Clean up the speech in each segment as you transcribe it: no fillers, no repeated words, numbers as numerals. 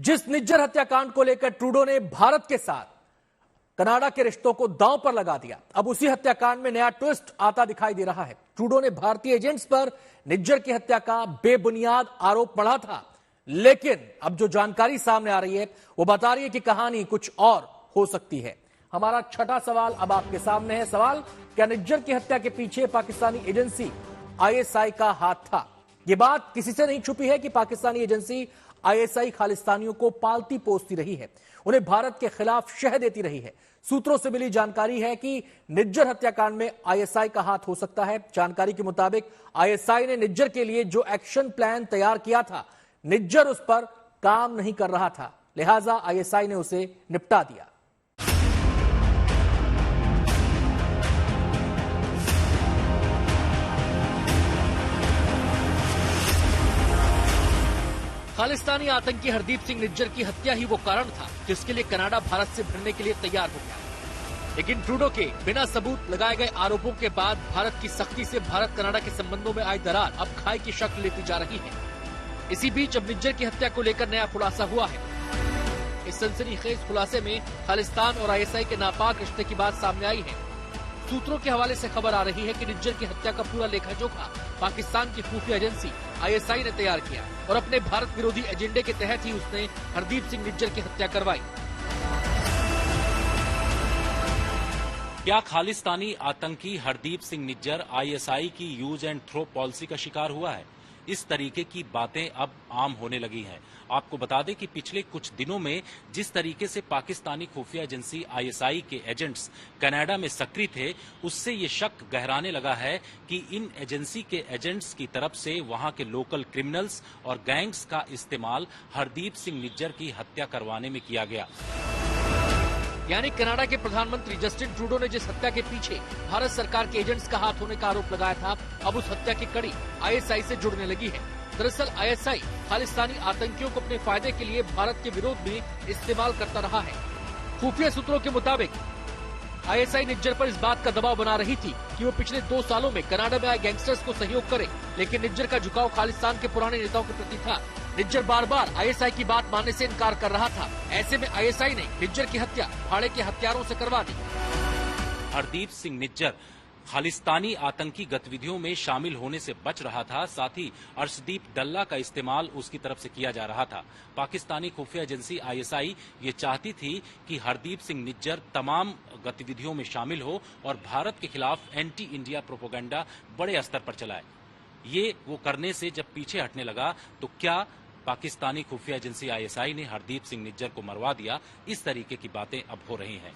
जिस निज्जर हत्याकांड को लेकर ट्रूडो ने भारत के साथ कनाडा के रिश्तों को दांव पर लगा दिया, अब उसी हत्याकांड में नया ट्विस्ट आता दिखाई दे रहा है। ट्रूडो ने भारतीय एजेंट्स पर निज्जर की हत्या का बेबुनियाद आरोप मढ़ा था, लेकिन अब जो जानकारी सामने आ रही है वो बता रही है कि कहानी कुछ और हो सकती है। हमारा छठा सवाल अब आपके सामने है। सवाल, क्या निज्जर की हत्या के पीछे पाकिस्तानी एजेंसी आईएसआई का हाथ था? यह बात किसी से नहीं छुपी है कि पाकिस्तानी एजेंसी आईएसआई खालिस्तानियों को पालती पोसती रही है, उन्हें भारत के खिलाफ शह देती रही है। सूत्रों से मिली जानकारी है कि निज्जर हत्याकांड में आईएसआई का हाथ हो सकता है। जानकारी के मुताबिक आईएसआई ने निज्जर के लिए जो एक्शन प्लान तैयार किया था, निज्जर उस पर काम नहीं कर रहा था, लिहाजा आईएसआई ने उसे निपटा दिया। खालिस्तानी आतंकी हरदीप सिंह निज्जर की हत्या ही वो कारण था जिसके लिए कनाडा भारत से भिड़ने के लिए तैयार हो गया। लेकिन ट्रूडो के बिना सबूत लगाए गए आरोपों के बाद भारत की सख्ती से भारत कनाडा के संबंधों में आई दरार अब खाई की शक्ल लेती जा रही है। इसी बीच अब निज्जर की हत्या को लेकर नया खुलासा हुआ है। इस सनसनीखेज खुलासे में खालिस्तान और आईएसआई के नापाक रिश्ते की बात सामने आई है। सूत्रों के हवाले से खबर आ रही है कि निज्जर की हत्या का पूरा लेखा जोखा पाकिस्तान की खुफिया एजेंसी आईएसआई ने तैयार किया और अपने भारत विरोधी एजेंडे के तहत ही उसने हरदीप सिंह निज्जर की हत्या करवाई। क्या खालिस्तानी आतंकी हरदीप सिंह निज्जर आईएसआई की यूज एंड थ्रो पॉलिसी का शिकार हुआ है? इस तरीके की बातें अब आम होने लगी हैं। आपको बता दें कि पिछले कुछ दिनों में जिस तरीके से पाकिस्तानी खुफिया एजेंसी आईएसआई के एजेंट्स कनाडा में सक्रिय थे, उससे ये शक गहराने लगा है कि इन एजेंसी के एजेंट्स की तरफ से वहां के लोकल क्रिमिनल्स और गैंग्स का इस्तेमाल हरदीप सिंह निज्जर की हत्या करवाने में किया गया। यानी कनाडा के प्रधानमंत्री जस्टिन ट्रूडो ने जिस हत्या के पीछे भारत सरकार के एजेंट्स का हाथ होने का आरोप लगाया था, अब उस हत्या की कड़ी आईएसआई से जुड़ने लगी है। दरअसल आईएसआई खालिस्तानी आतंकियों को अपने फायदे के लिए भारत के विरोध में इस्तेमाल करता रहा है। खुफिया सूत्रों के मुताबिक आईएसआई निज्जर पर इस बात का दबाव बना रही थी कि वो पिछले 2 सालों में कनाडा में आए गैंगस्टर्स को सहयोग करे, लेकिन निज्जर का झुकाव खालिस्तान के पुराने नेताओं के प्रति था। निज्जर बार बार आईएसआई की बात मानने से इनकार कर रहा था। ऐसे में आईएसआई ने निज्जर की हत्या भाड़े के हत्यारों से करवा दी। हरदीप सिंह निज्जर खालिस्तानी आतंकी गतिविधियों में शामिल होने से बच रहा था, साथ ही अर्शदीप डल्ला का इस्तेमाल उसकी तरफ से किया जा रहा था। पाकिस्तानी खुफिया एजेंसी आईएसआई ये चाहती थी कि हरदीप सिंह निज्जर तमाम गतिविधियों में शामिल हो और भारत के खिलाफ एंटी इंडिया प्रोपेगेंडा बड़े स्तर पर चलाए। ये वो करने से जब पीछे हटने लगा तो क्या पाकिस्तानी खुफिया एजेंसी आईएसआई ने हरदीप सिंह निज्जर को मरवा दिया? इस तरीके की बातें अब हो रही हैं।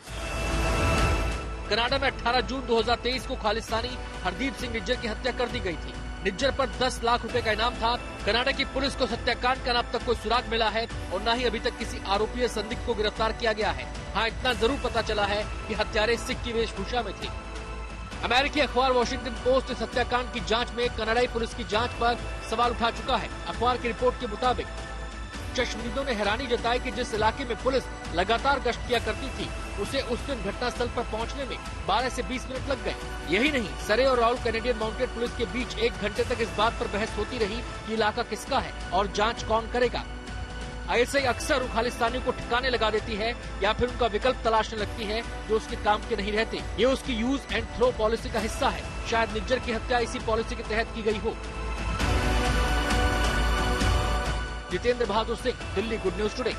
कनाडा में 18 जून 2023 को खालिस्तानी हरदीप सिंह निज्जर की हत्या कर दी गई थी। निज्जर पर 10 लाख रुपए का इनाम था। कनाडा की पुलिस को हत्याकांड का अब तक कोई सुराग मिला है और न ही अभी तक किसी आरोपी या संदिग्ध को गिरफ्तार किया गया है। हाँ, इतना जरूर पता चला है कि हत्यारे सिख की वेशभूषा में थे। अमेरिकी अखबार वॉशिंगटन पोस्ट इस हत्याकांड की जांच में कनाडाई पुलिस की जांच पर सवाल उठा चुका है। अखबार की रिपोर्ट के मुताबिक चश्मदीदों ने हैरानी जताई कि जिस इलाके में पुलिस लगातार गश्त किया करती थी, उसे उस दिन घटनास्थल पर पहुंचने में 12 से 20 मिनट लग गए। यही नहीं, सरे और राउल कैनेडियन माउंटेड पुलिस के बीच 1 घंटे तक इस बात पर बहस होती रही कि इलाका किसका है और जांच कौन करेगा। आईएसआई अक्सर खालिस्तानियों को ठिकाने लगा देती है या फिर उनका विकल्प तलाशने लगती है जो उसके काम के नहीं रहते। ये उसकी यूज एंड थ्रो पॉलिसी का हिस्सा है। शायद निज्जर की हत्या इसी पॉलिसी के तहत की गई हो। Jitendra Bahadur Singh, Delhi, good news today.